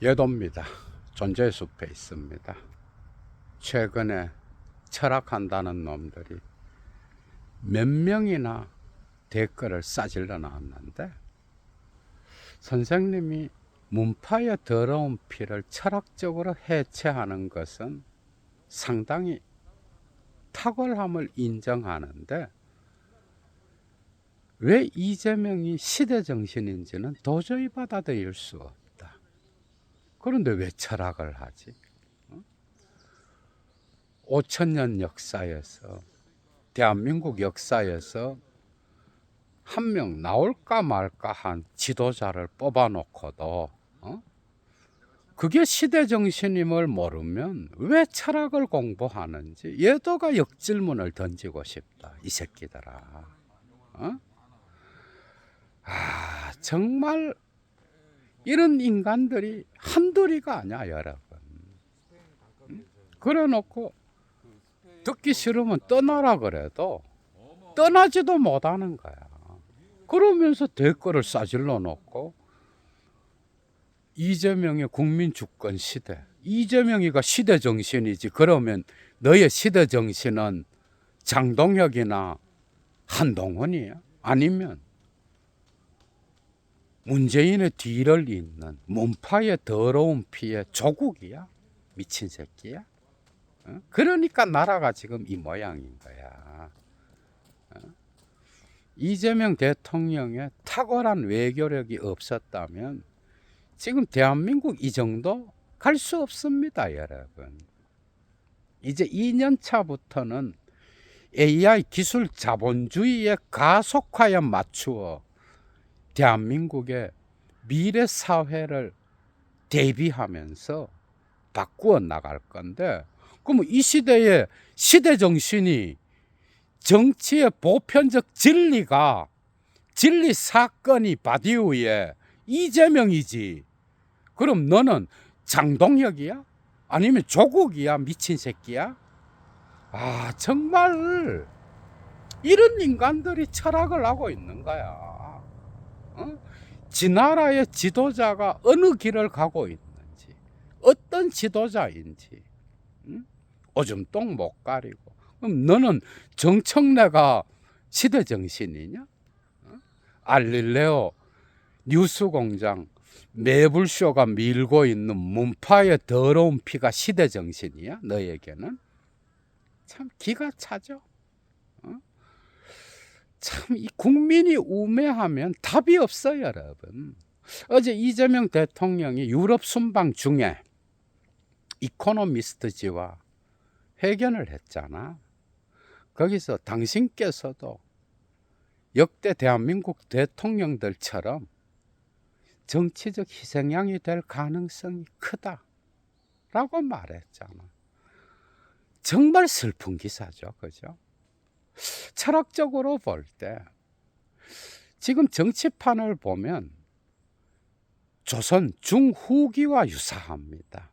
예도입니다. 존재의 숲에 있습니다. 최근에 철학한다는 놈들이 몇 명이나 댓글을 싸질러 나왔는데, 선생님이 문파의 더러운 피를 철학적으로 해체하는 것은 상당히 탁월함을 인정하는데, 왜 이재명이 시대정신인지는 도저히 받아들일 수 없다. 그런데 왜 철학을 하지? 5천년 역사에서, 대한민국 역사에서 한 명 나올까 말까 한 지도자를 뽑아놓고도 그게 시대정신임을 모르면 왜 철학을 공부하는지 예도가 역질문을 던지고 싶다. 이 새끼들아. 정말 이런 인간들이 한둘이가 아니야, 여러분. 그래놓고 듣기 싫으면 떠나라 그래도 떠나지도 못하는 거야. 그러면서 댓글을 싸질러 놓고, 이재명의 국민 주권 시대, 이재명이가 시대 정신이지. 그러면 너의 시대 정신은 장동혁이나 한동훈이야? 아니면 문재인의 뒤를 잇는 문파의 더러운 피의 조국이야? 미친 새끼야? 그러니까 나라가 지금 이 모양인 거야. 이재명 대통령의 탁월한 외교력이 없었다면 지금 대한민국 이 정도 갈 수 없습니다, 여러분. 이제 2년 차부터는 AI 기술 자본주의의 가속화에 맞추어 대한민국의 미래 사회를 대비하면서 바꾸어 나갈 건데, 그럼 이 시대의 시대 정신이 정치의 보편적 진리가, 진리 사건이 바디우에 이재명이지. 그럼 너는 장동혁이야? 아니면 조국이야? 미친 새끼야? 정말 이런 인간들이 철학을 하고 있는 거야. 지 나라의 지도자가 어느 길을 가고 있는지, 어떤 지도자인지 오줌 똥 못 가리고. 그럼 너는 정청래가 시대 정신이냐? 알릴레오, 뉴스공장, 매불쇼가 밀고 있는 문파의 더러운 피가 시대 정신이야? 너에게는? 참 기가 차죠. 참 이 국민이 우매하면 답이 없어요, 여러분. 어제 이재명 대통령이 유럽 순방 중에 이코노미스트지와 회견을 했잖아. 거기서 당신께서도 역대 대한민국 대통령들처럼 정치적 희생양이 될 가능성이 크다라고 말했잖아. 정말 슬픈 기사죠, 그죠? 철학적으로 볼 때 지금 정치판을 보면 조선 중후기와 유사합니다.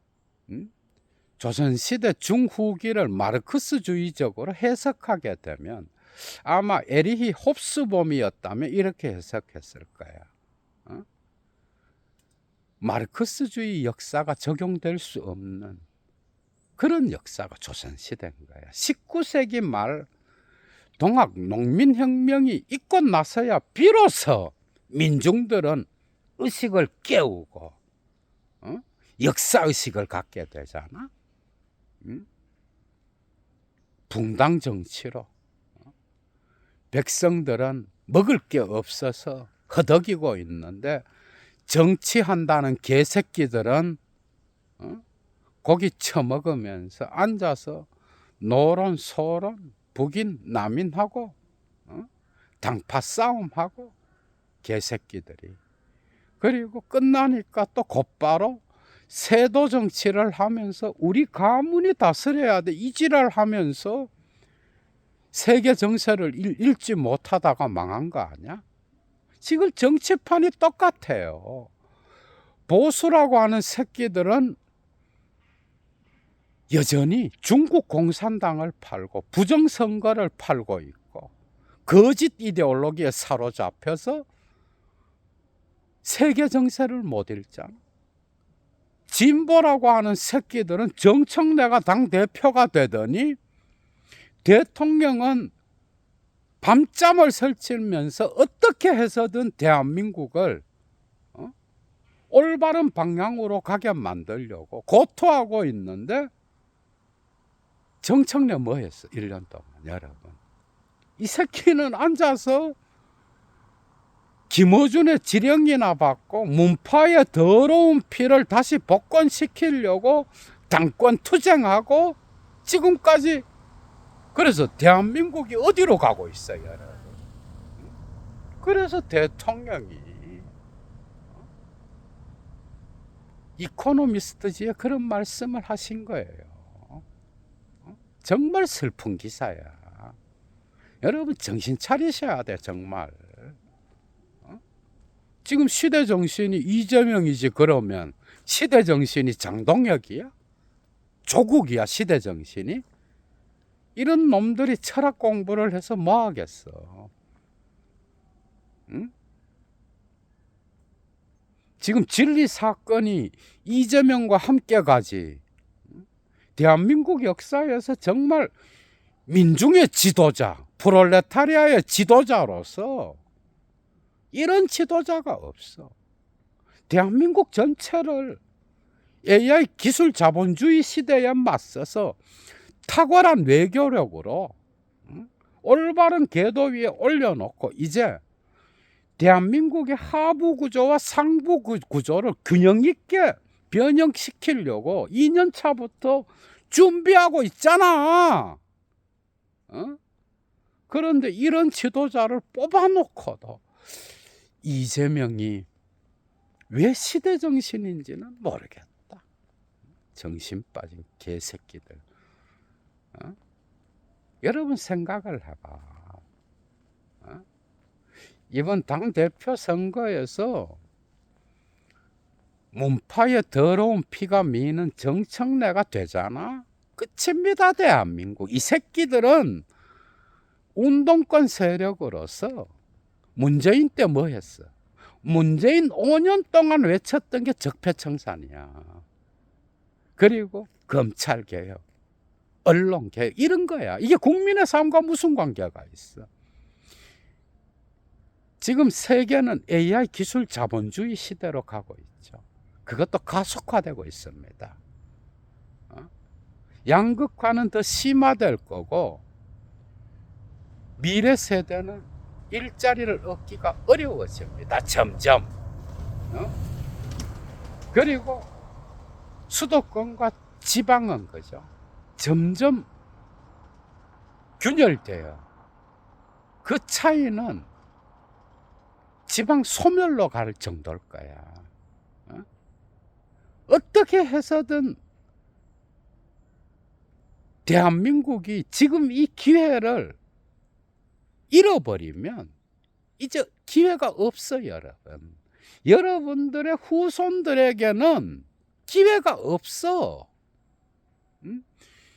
조선시대 중후기를 마르크스주의적으로 해석하게 되면 아마 에리히 홉스봄이었다면 이렇게 해석했을 거야. 마르크스주의 역사가 적용될 수 없는 그런 역사가 조선시대인 거야. 19세기 말 동학 농민혁명이 있고 나서야 비로소 민중들은 의식을 깨우고 역사의식을 갖게 되잖아. 붕당 정치로 백성들은 먹을 게 없어서 허덕이고 있는데, 정치한다는 개새끼들은 고기 처먹으면서 앉아서 노론 소론 북인 남인하고 당파 싸움하고, 개새끼들이. 그리고 끝나니까 또 곧바로 세도 정치를 하면서 우리 가문이 다스려야 돼 이 지랄 하면서 세계 정세를 읽지 못하다가 망한 거 아니야? 지금 정치판이 똑같아요. 보수라고 하는 새끼들은 여전히 중국 공산당을 팔고 부정선거를 팔고 있고 거짓 이데올로기에 사로잡혀서 세계 정세를 못 읽잖아. 진보라고 하는 새끼들은 정청래가 당대표가 되더니 대통령은 밤잠을 설치면서 어떻게 해서든 대한민국을 올바른 방향으로 가게 만들려고 고토하고 있는데, 정청래 뭐 했어? 1년 동안. 여러분, 이 새끼는 앉아서 김어준의 지령이나 받고 문파의 더러운 피를 다시 복권시키려고 당권 투쟁하고 지금까지. 그래서 대한민국이 어디로 가고 있어요, 여러분? 그래서 대통령이 이코노미스트지에 그런 말씀을 하신 거예요. 정말 슬픈 기사야. 여러분 정신 차리셔야 돼, 정말. 지금 시대 정신이 이재명이지, 그러면 시대 정신이 장동혁이야? 조국이야, 시대 정신이? 이런 놈들이 철학 공부를 해서 뭐 하겠어? 응? 지금 진리 사건이 이재명과 함께 가지. 대한민국 역사에서 정말 민중의 지도자, 프롤레타리아의 지도자로서 이런 지도자가 없어. 대한민국 전체를 AI 기술 자본주의 시대에 맞서서 탁월한 외교력으로 올바른 궤도 위에 올려놓고 이제 대한민국의 하부 구조와 상부 구조를 균형 있게 변형시키려고 2년 차부터 준비하고 있잖아. 그런데 이런 지도자를 뽑아놓고도 이재명이 왜 시대 정신인지는 모르겠다. 정신 빠진 개새끼들. 여러분 생각을 해봐. 이번 당대표 선거에서 문파의 더러운 피가 미는 정청래가 되잖아. 끝입니다, 대한민국. 이 새끼들은 운동권 세력으로서 문재인 때 뭐 했어? 문재인 5년 동안 외쳤던 게 적폐청산이야. 그리고 검찰개혁, 언론개혁, 이런 거야. 이게 국민의 삶과 무슨 관계가 있어? 지금 세계는 AI 기술 자본주의 시대로 가고 있죠. 그것도 가속화되고 있습니다. 양극화는 더 심화될 거고, 미래 세대는 일자리를 얻기가 어려워집니다, 점점. 그리고 수도권과 지방은 그죠, 점점 균열돼요. 그 차이는 지방 소멸로 갈 정도일 거야. 어떻게 해서든 대한민국이 지금 이 기회를 잃어버리면 이제 기회가 없어요, 여러분. 여러분들의 후손들에게는 기회가 없어.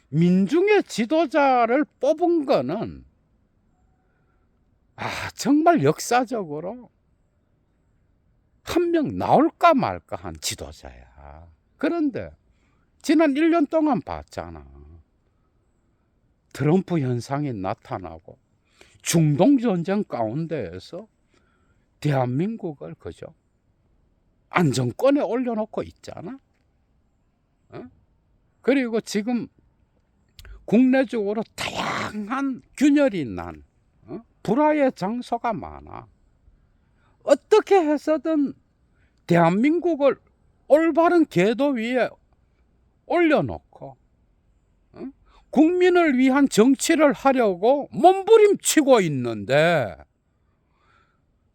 민중의 지도자를 뽑은 거는 정말 역사적으로 한 명 나올까 말까 한 지도자야. 그런데 지난 1년 동안 봤잖아. 트럼프 현상이 나타나고 중동 전쟁 가운데에서 대한민국을 그죠, 안정권에 올려놓고 있잖아. 그리고 지금 국내적으로 다양한 균열이 난 불화의 장소가 많아. 어떻게 해서든 대한민국을 올바른 궤도 위에 올려놓고 국민을 위한 정치를 하려고 몸부림치고 있는데,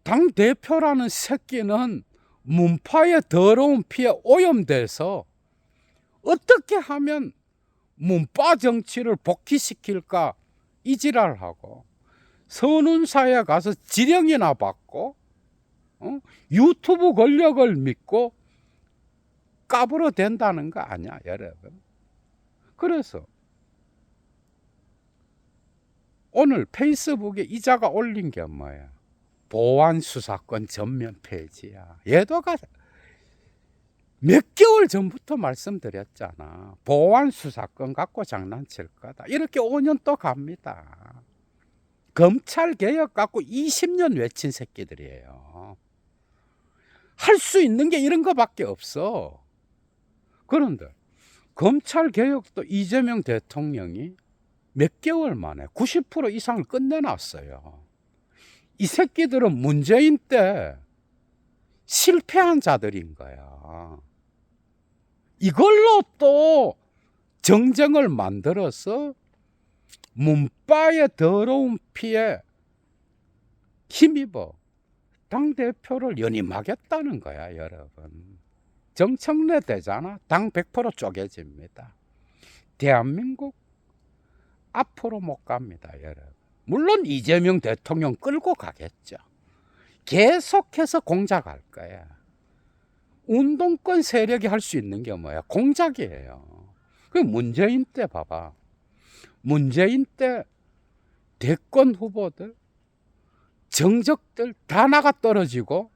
당대표라는 새끼는 문파의 더러운 피에 오염돼서 어떻게 하면 문파 정치를 복귀시킬까 이 지랄하고 선운사에 가서 지령이나 받고 유튜브 권력을 믿고 까불어 된다는 거 아니야, 여러분. 그래서 오늘 페이스북에 이자가 올린 게 뭐야? 보안 수사권 전면 폐지야. 얘도가 몇 개월 전부터 말씀드렸잖아. 보안 수사권 갖고 장난칠 거다. 이렇게 5년 또 갑니다. 검찰 개혁 갖고 20년 외친 새끼들이에요. 할 수 있는 게 이런 거밖에 없어. 그런데 검찰 개혁도 이재명 대통령이 몇 개월 만에 90% 이상을 끝내놨어요. 이 새끼들은 문재인 때 실패한 자들인 거야. 이걸로 또 정쟁을 만들어서 문바의 더러운 피에 힘입어 당대표를 연임하겠다는 거야, 여러분. 정청래 되잖아. 당 100% 쪼개집니다. 대한민국 앞으로 못 갑니다, 여러분. 물론 이재명 대통령 끌고 가겠죠. 계속해서 공작할 거야. 운동권 세력이 할 수 있는 게 뭐야? 공작이에요. 그 문재인 때 봐봐. 문재인 때 대권 후보들, 정적들 다 나가 떨어지고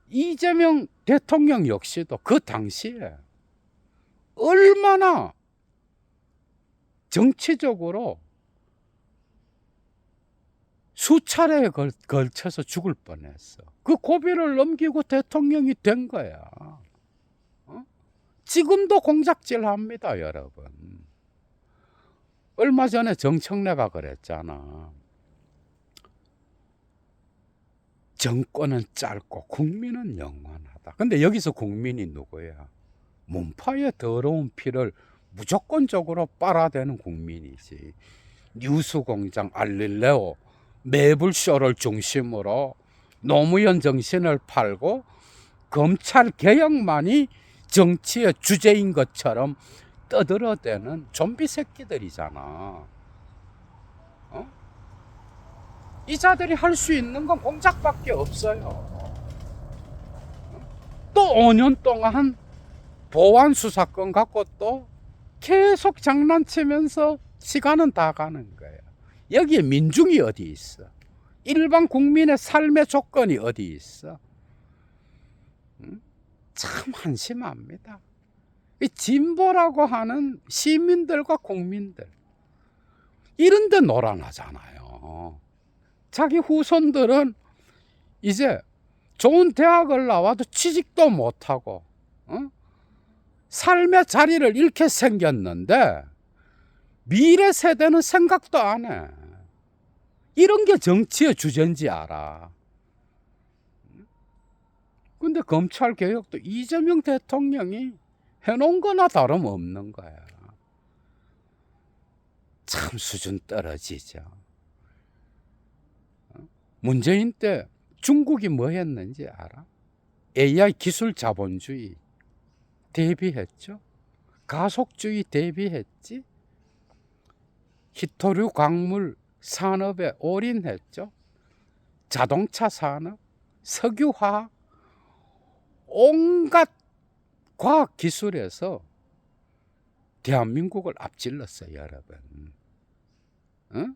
이재명 대통령 역시도 그 당시에 얼마나 정치적으로 수차례에 걸쳐서 죽을 뻔했어. 그 고비를 넘기고 대통령이 된 거야. 지금도 공작질 합니다, 여러분. 얼마 전에 정청래가 그랬잖아. 정권은 짧고 국민은 영원하다. 근데 여기서 국민이 누구야? 문파의 더러운 피를 무조건적으로 빨아대는 국민이지. 뉴스공장, 알릴레오, 매불쇼를 중심으로 노무현 정신을 팔고 검찰 개혁만이 정치의 주제인 것처럼 떠들어대는 좀비 새끼들이잖아. 이 자들이 할 수 있는 건 공작밖에 없어요. 또 5년 동안 보안 수사권 갖고 또 계속 장난치면서 시간은 다 가는 거야. 여기에 민중이 어디 있어? 일반 국민의 삶의 조건이 어디 있어? 참 한심합니다. 이 진보라고 하는 시민들과 국민들 이런 데 놀아나잖아요. 자기 후손들은 이제 좋은 대학을 나와도 취직도 못하고 삶의 자리를 잃게 생겼는데 미래 세대는 생각도 안 해. 이런 게 정치의 주제인지 알아. 근데 검찰 개혁도 이재명 대통령이 해놓은 거나 다름없는 거야. 참 수준 떨어지죠. 문재인 때 중국이 뭐 했는지 알아? AI 기술 자본주의 대비했죠. 가속주의 대비했지. 히토류 광물 산업에 올인했죠. 자동차 산업, 석유화학, 온갖 과학 기술에서 대한민국을 앞질렀어요, 여러분. 응?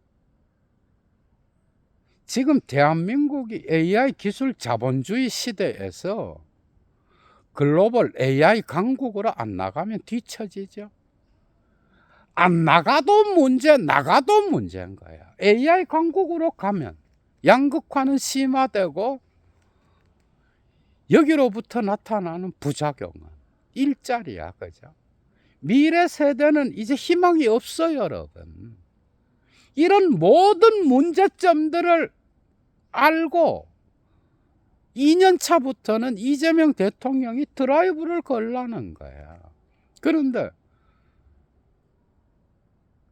지금 대한민국이 AI 기술 자본주의 시대에서 글로벌 AI 강국으로 안 나가면 뒤처지죠. 안 나가도 문제, 나가도 문제인 거야. AI 강국으로 가면 양극화는 심화되고 여기로부터 나타나는 부작용은 일자리야, 그죠? 미래 세대는 이제 희망이 없어요, 여러분. 이런 모든 문제점들을 알고 2년 차부터는 이재명 대통령이 드라이브를 걸라는 거야. 그런데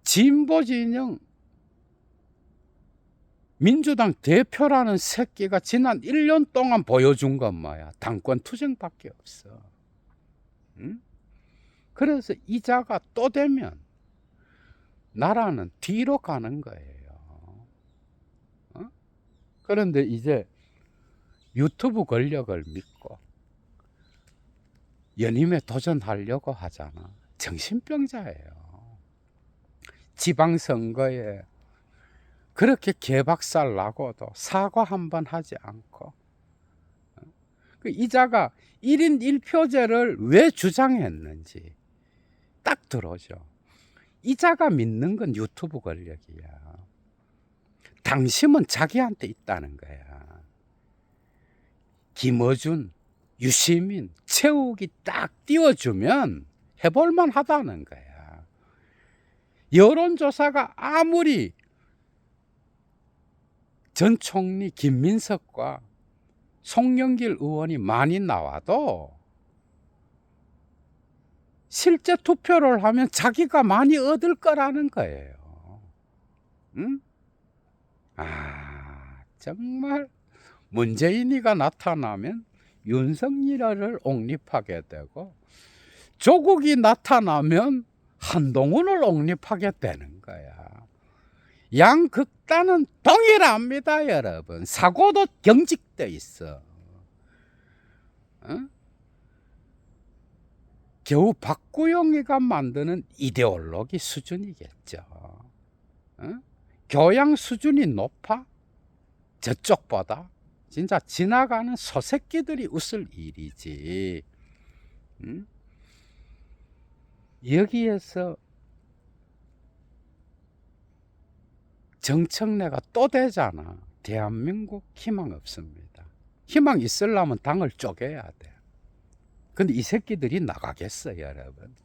진보 진영 민주당 대표라는 새끼가 지난 1년 동안 보여준 건 뭐야? 당권 투쟁밖에 없어. 응? 그래서 이자가 또 되면 나라는 뒤로 가는 거예요. 그런데 이제 유튜브 권력을 믿고 연임에 도전하려고 하잖아. 정신병자예요. 지방선거에 그렇게 개박살 나고도 사과 한 번 하지 않고 그 이자가 1인 1표제를 왜 주장했는지 딱 들어오죠. 이자가 믿는 건 유튜브 권력이야. 당심은 자기한테 있다는 거야. 김어준, 유시민, 최욱이 딱 띄워주면 해볼만 하다는 거야. 여론조사가 아무리 전 총리 김민석과 송영길 의원이 많이 나와도 실제 투표를 하면 자기가 많이 얻을 거라는 거예요. 응? 정말 문재인이가 나타나면 윤석열을 옹립하게 되고 조국이 나타나면 한동훈을 옹립하게 되는 거야. 양극단은 동일합니다, 여러분. 사고도 경직돼 있어. 겨우 박구영이가 만드는 이데올로기 수준이겠죠. 교양 수준이 높아? 저쪽보다? 진짜 지나가는 소새끼들이 웃을 일이지. 여기에서 정청래가 또 되잖아. 대한민국 희망 없습니다. 희망 있으려면 당을 쪼개야 돼. 근데 이 새끼들이 나가겠어요, 여러분.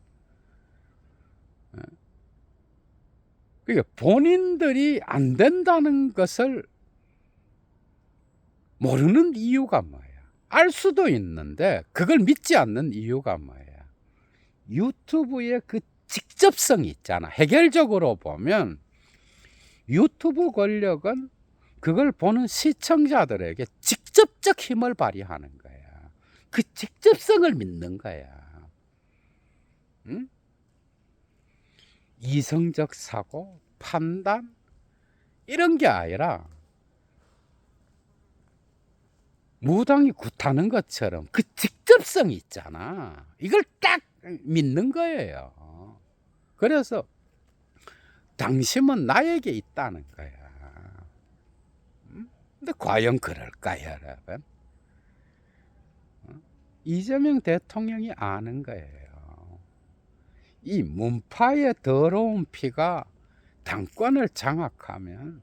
그러니까 본인들이 안 된다는 것을 모르는 이유가 뭐야? 알 수도 있는데 그걸 믿지 않는 이유가 뭐야? 유튜브의 그 직접성이 있잖아. 해결적으로 보면 유튜브 권력은 그걸 보는 시청자들에게 직접적 힘을 발휘하는 거야. 그 직접성을 믿는 거야. 응? 이성적 사고, 판단 이런 게 아니라 무당이 굿하는 것처럼 그 직접성이 있잖아. 이걸 딱 믿는 거예요. 그래서 당심은 나에게 있다는 거야. 근데 과연 그럴까, 여러분? 이재명 대통령이 아는 거예요. 이 문파의 더러운 피가 당권을 장악하면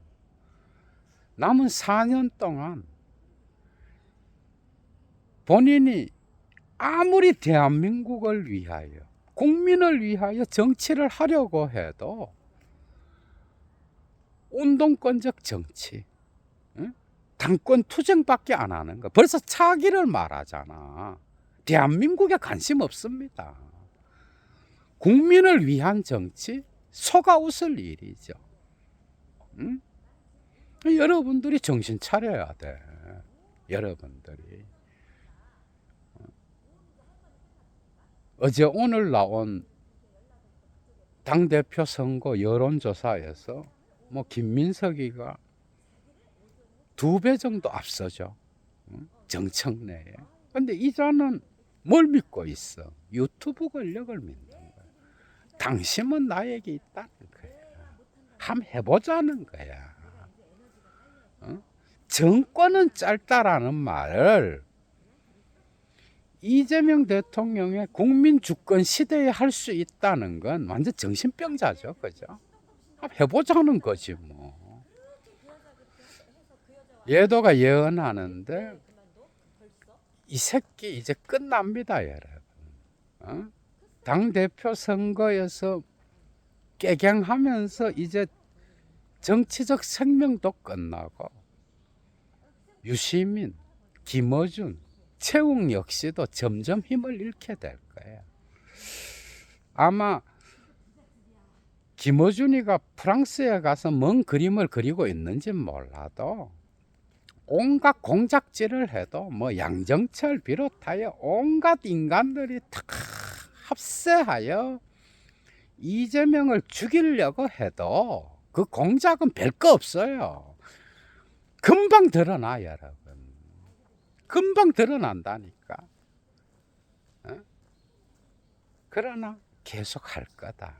남은 4년 동안 본인이 아무리 대한민국을 위하여, 국민을 위하여 정치를 하려고 해도 운동권적 정치, 당권 투쟁밖에 안 하는 거. 벌써 차기를 말하잖아. 대한민국에 관심 없습니다. 국민을 위한 정치, 속아 웃을 일이죠. 여러분들이 정신 차려야 돼. 여러분들이. 어제 오늘 나온 당대표 선거 여론조사에서 뭐 김민석이가 2배 정도 앞서죠. 정청래에. 근데 이자는 뭘 믿고 있어? 유튜브 권력을 믿는 거야. 당신은 나에게 있다는 거야. 한번 해보자는 거야. 정권은 짧다라는 말을 이재명 대통령의 국민 주권 시대에 할 수 있다는 건 완전 정신병자죠. 그죠? 한번 해보자는 거지 뭐. 예도가 예언하는데 이 새끼 이제 끝납니다, 여러분. 당대표 선거에서 깨갱하면서 이제 정치적 생명도 끝나고 유시민, 김어준, 최욱 역시도 점점 힘을 잃게 될 거예요. 아마 김어준이가 프랑스에 가서 뭔 그림을 그리고 있는지 몰라도 온갖 공작질을 해도 뭐 양정철 비롯하여 온갖 인간들이 다 합세하여 이재명을 죽이려고 해도 그 공작은 별거 없어요. 금방 드러나, 여러분. 금방 드러난다니까. 그러나 계속 할 거다.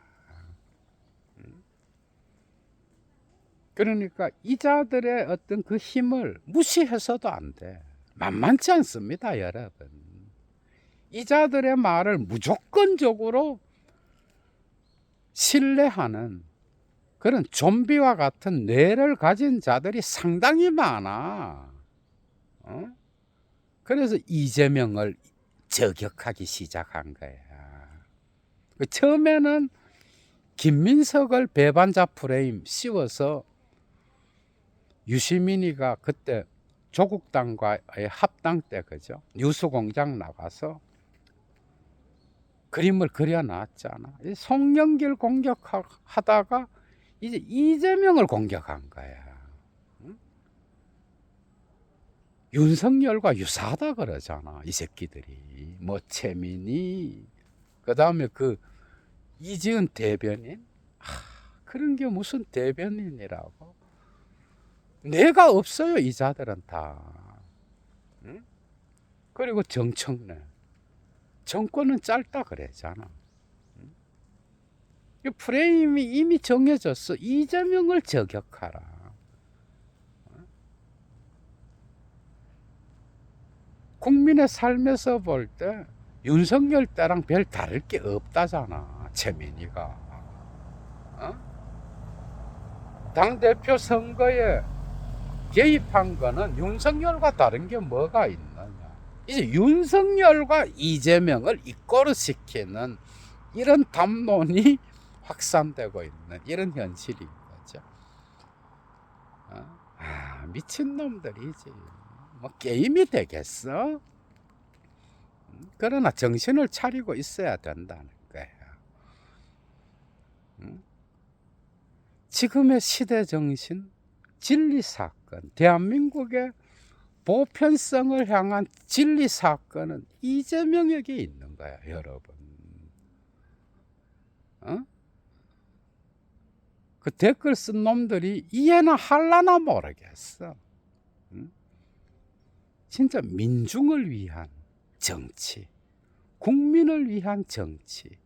그러니까 이자들의 어떤 그 힘을 무시해서도 안 돼. 만만치 않습니다, 여러분. 이 자들의 말을 무조건적으로 신뢰하는 그런 좀비와 같은 뇌를 가진 자들이 상당히 많아. 그래서 이재명을 저격하기 시작한 거야. 처음에는 김민석을 배반자 프레임 씌워서 유시민이가 그때 조국당과의 합당 때 그죠? 뉴스공장 나가서 그림을 그려놨잖아. 송영길 공격하다가 이제 이재명을 공격한 거야. 응? 윤석열과 유사하다 그러잖아. 이 새끼들이. 뭐 최민희 그다음에 그 이지은 대변인 그런 게 무슨 대변인이라고. 내가 없어요 이 자들은 다. 응? 그리고 정청래 정권은 짧다 그랬잖아. 이 프레임이 이미 정해졌어. 이재명을 저격하라. 국민의 삶에서 볼 때 윤석열 때랑 별 다를 게 없다잖아. 최민희가. 당대표 선거에 개입한 거는 윤석열과 다른 게 뭐가 있느냐. 이제 윤석열과 이재명을 이꼬르시키는 이런 담론이 확산되고 있는 이런 현실인 거죠. 미친놈들이지. 뭐 게임이 되겠어? 그러나 정신을 차리고 있어야 된다는 거야. 지금의 시대 정신, 진리 사건, 대한민국의 보편성을 향한 진리 사건은 이재명에게 있는 거야, 여러분. 그 댓글 쓴 놈들이 이해나 할라나 모르겠어. 진짜 민중을 위한 정치, 국민을 위한 정치,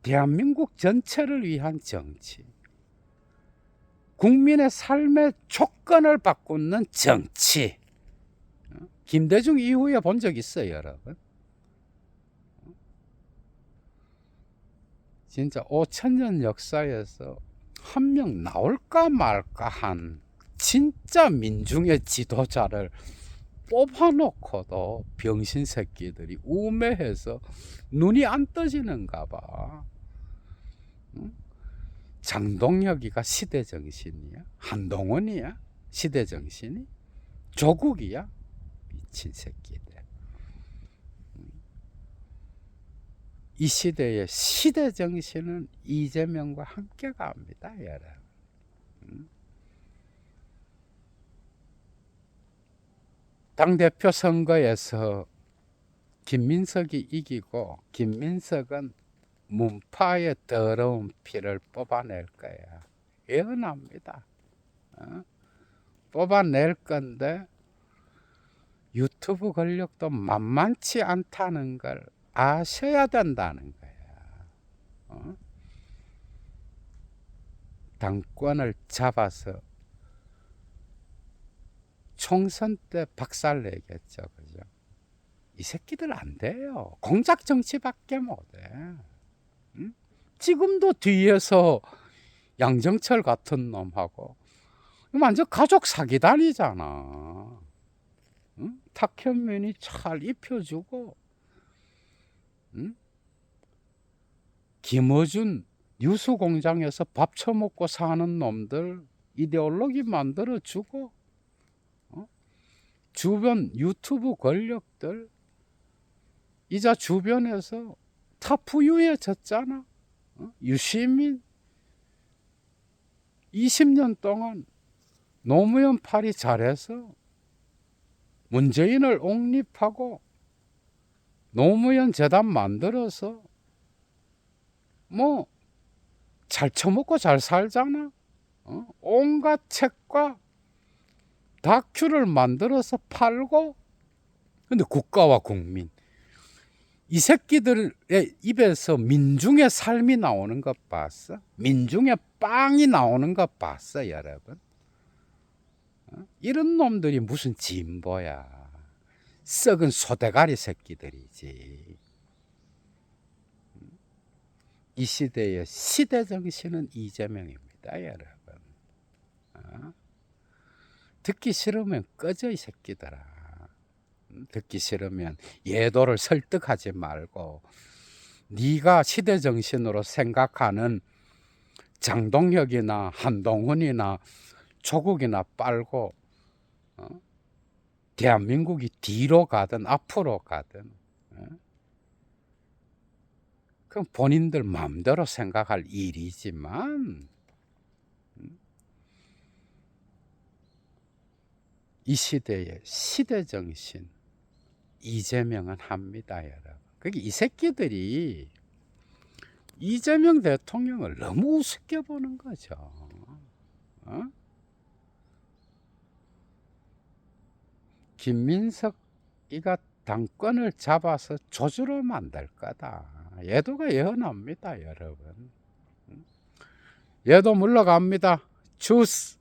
대한민국 전체를 위한 정치, 국민의 삶의 조건을 바꾸는 정치. 김대중 이후에 본 적 있어요, 여러분? 진짜 5,000년 역사에서 한 명 나올까 말까 한 진짜 민중의 지도자를 뽑아놓고도 병신 새끼들이 우매해서 눈이 안 떠지는가 봐. 장동혁이가 시대정신이야? 한동훈이야? 시대정신이? 조국이야? 미친 새끼들. 이 시대의 시대정신은 이재명과 함께 갑니다, 여러분. 당대표 선거에서 김민석이 이기고 김민석은 문파의 더러운 피를 뽑아낼 거야. 예언합니다. 뽑아낼 건데 유튜브 권력도 만만치 않다는 걸 아셔야 된다는 거야. 당권을 잡아서 총선 때 박살내겠죠, 그죠? 이 새끼들 안 돼요. 공작 정치밖에 못해. 지금도 뒤에서 양정철 같은 놈하고 완전 가족 사기단이잖아. 탁현민이 잘 입혀주고, 김어준 뉴스공장에서 밥 처먹고 사는 놈들 이데올로기 만들어주고, 주변 유튜브 권력들 이자 주변에서 다 부유해졌잖아. 유시민 20년 동안 노무현 팔이 잘해서 문재인을 옹립하고 노무현 재단 만들어서 뭐 잘 처먹고 잘 살잖아. 온갖 책과 다큐를 만들어서 팔고. 근데 국가와 국민, 이 새끼들의 입에서 민중의 삶이 나오는 것 봤어? 민중의 빵이 나오는 것 봤어, 여러분? 이런 놈들이 무슨 진보야. 썩은 소대가리 새끼들이지. 이 시대의 시대 정신은 이재명입니다, 여러분. 듣기 싫으면 꺼져, 이 새끼들아. 듣기 싫으면 예도를 설득하지 말고 네가 시대 정신으로 생각하는 장동혁이나 한동훈이나 조국이나 빨고 대한민국이 뒤로 가든 앞으로 가든 그건 본인들 마음대로 생각할 일이지만 이 시대의 시대 정신 이재명은 합니다, 여러분. 그게 이 새끼들이 이재명 대통령을 너무 우습게 보는 거죠. 김민석이가 당권을 잡아서 조주로 만들 거다. 얘도가 예언합니다, 여러분. 얘도 물러갑니다. 주스.